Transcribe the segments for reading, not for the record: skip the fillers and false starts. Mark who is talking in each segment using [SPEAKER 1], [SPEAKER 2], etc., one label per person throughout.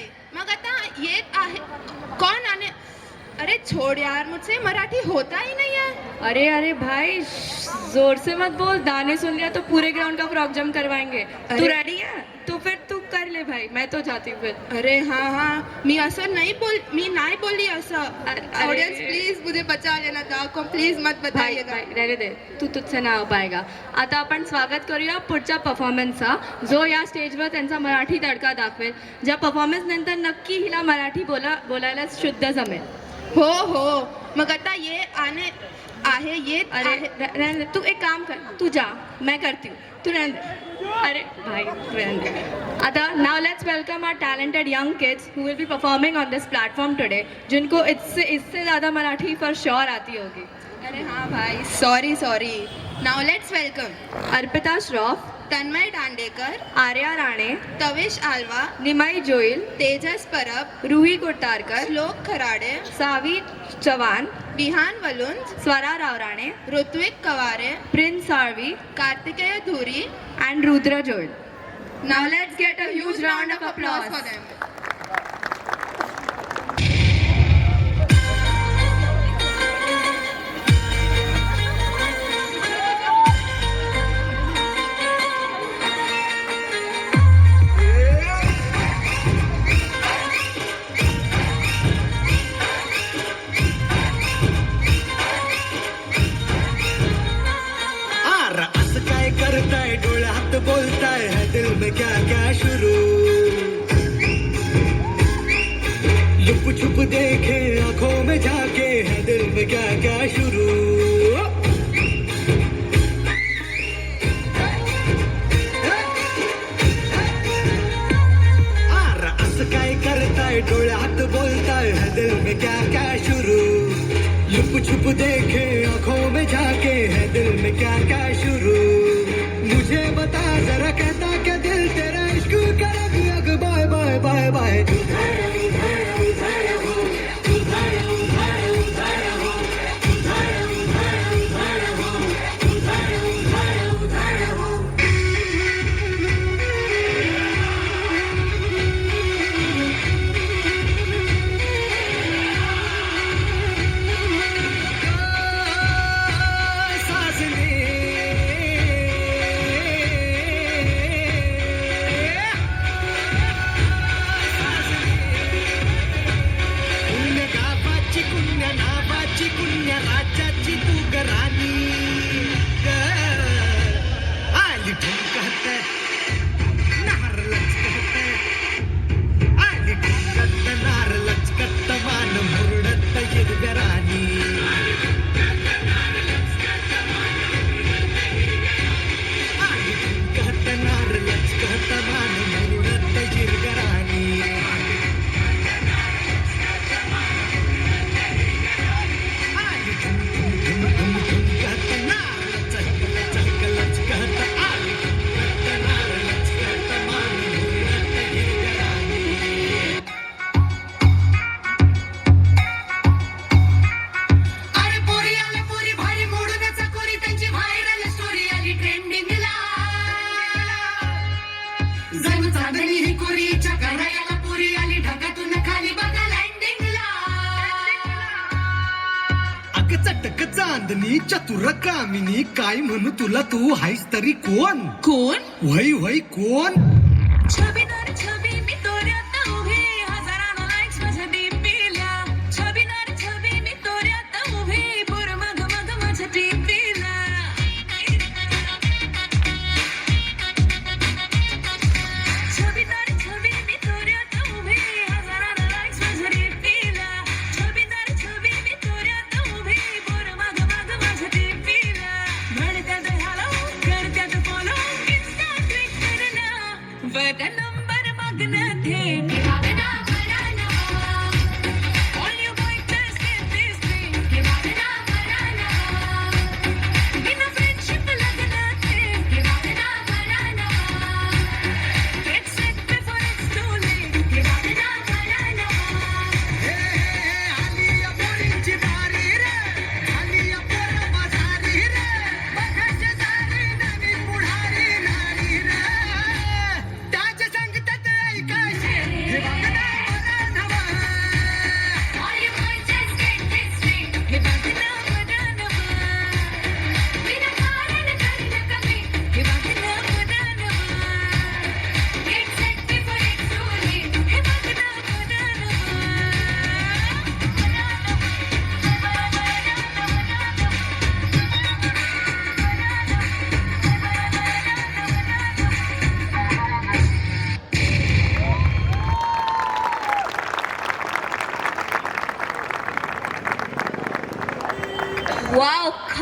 [SPEAKER 1] नाही. मग आता येत आहे कौन आने. अरे छोड़ यार, मुझसे मराठी होता ही नहीं है.
[SPEAKER 2] अरे अरे भाई, जोर से मत बोल. दाने सुन लिया तो पूरे ग्राउंड का फ्रॉक जंप करवाएंगे. तू
[SPEAKER 1] अरे-
[SPEAKER 2] रेडी है? तो फिर तू कर ले भाई, मैं तो जाती हूँ फिर.
[SPEAKER 1] अरे हाँ हाँ, मी नाही बोलली असं.
[SPEAKER 2] अरे-
[SPEAKER 1] ऑडियंस प्लीज मुझे बचा लेना था को, प्लीज मत
[SPEAKER 2] भाई
[SPEAKER 1] बताइएगा.
[SPEAKER 2] भाई रहने दे, तू तुझसे ना हो पाएगा. आता आपण स्वागत करूया पुढच्या परफॉर्मन्सचा, जो या स्टेजवर त्यांचा मराठी तडका दाखवेल. ज्या परफॉर्मन्स नंतर नक्की हिला मराठी बोलायला शुद्ध जमेल.
[SPEAKER 1] हो हो, मग आता ये आने आहे येत
[SPEAKER 2] अरे
[SPEAKER 1] आहे.
[SPEAKER 2] रहने दे, तू एक काम कर, तू जा, मैं करती हूँ, तू रहने दे. अरे भाई रहने दे. आता now let's welcome our talented young kids who will be performing on this platform today, जिनको इससे ज़्यादा मराठी फॉर श्योर आती होगी.
[SPEAKER 1] अरे हाँ भाई, sorry. Now let's welcome
[SPEAKER 2] Arpita Shroff,
[SPEAKER 1] Tanmay Dandekar,
[SPEAKER 2] Arya Rane,
[SPEAKER 1] Tavesh Alva,
[SPEAKER 2] Nimai Joel,
[SPEAKER 1] Tejas Parab,
[SPEAKER 2] Ruhi Kotarkar,
[SPEAKER 1] Shlok Kharade,
[SPEAKER 2] Savi Chavan,
[SPEAKER 1] Vihan Walunj,
[SPEAKER 2] Swara Rawrane,
[SPEAKER 1] Rutvik Kaware,
[SPEAKER 2] prince Salvi,
[SPEAKER 1] Kartikeya Dhuri.
[SPEAKER 2] and Rudra Joel.
[SPEAKER 1] Now let's get a huge round of applause for them.
[SPEAKER 3] असं काय करताय, डोळ्यात बोलताय, है दिल में क्या क्या शुरू. लुप छुप देखे आंखों में झाके, है दिल में क्या क्या शुरू. असं काय करताय, डोळ्यात बोलताय, है दिल में क्या क्या शुरू. लुप छुप देखे आंखों में झाके, है दिल में क्या क्या शुरू. मुझे बता जरा, कहता क्या दिल तेरा इश्क करेगी अग बाय बाय बाय बाय. कुण्या राज्याची तू गराणी आली ठुमकत नार लचकत, आली ठुमकत नार लचकत, मान मुरडत हिरव्या राणी. आली ठुमकत नार लचकत, मान मुरडत हिरव्या राणी. चटक चांदणी चतुर कामिनी, काय म्हणू तुला, तू हायस तरी कोण. वय वय कोण.
[SPEAKER 4] छबीदार छबी मी तोऱ्यात उभी, हजारानं लाईक्स माझ्या डीपीला. छबीदार छबी मी तोऱ्यात उभी, पोर मग मग माझ्या डीपीला. छबीदार छबी मी तोऱ्यात उभी, हजारानं लाईक्स माझ्या डीपीला. छबीदार छबी मी तोऱ्यात उभी, पोर मग मग माझ्या डीपीला. म्हणत्यात हॅलो, करत्यात फॉलो, इन्स्टा ट्विटर ना वर नंबर मागणं थे. भावना भराना, all you boys just get this thing. भावना भराना, बिना friendship लग्न थे. भावना भराना, get set before it's too late. भावना भराना.
[SPEAKER 3] आली या पोरींची बारी रे, आली या पोर बाजारी रे, बघायचे सारी नवीन पुढारी नारी रे. त्याच्या संगतात ऐकायचे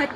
[SPEAKER 1] खतर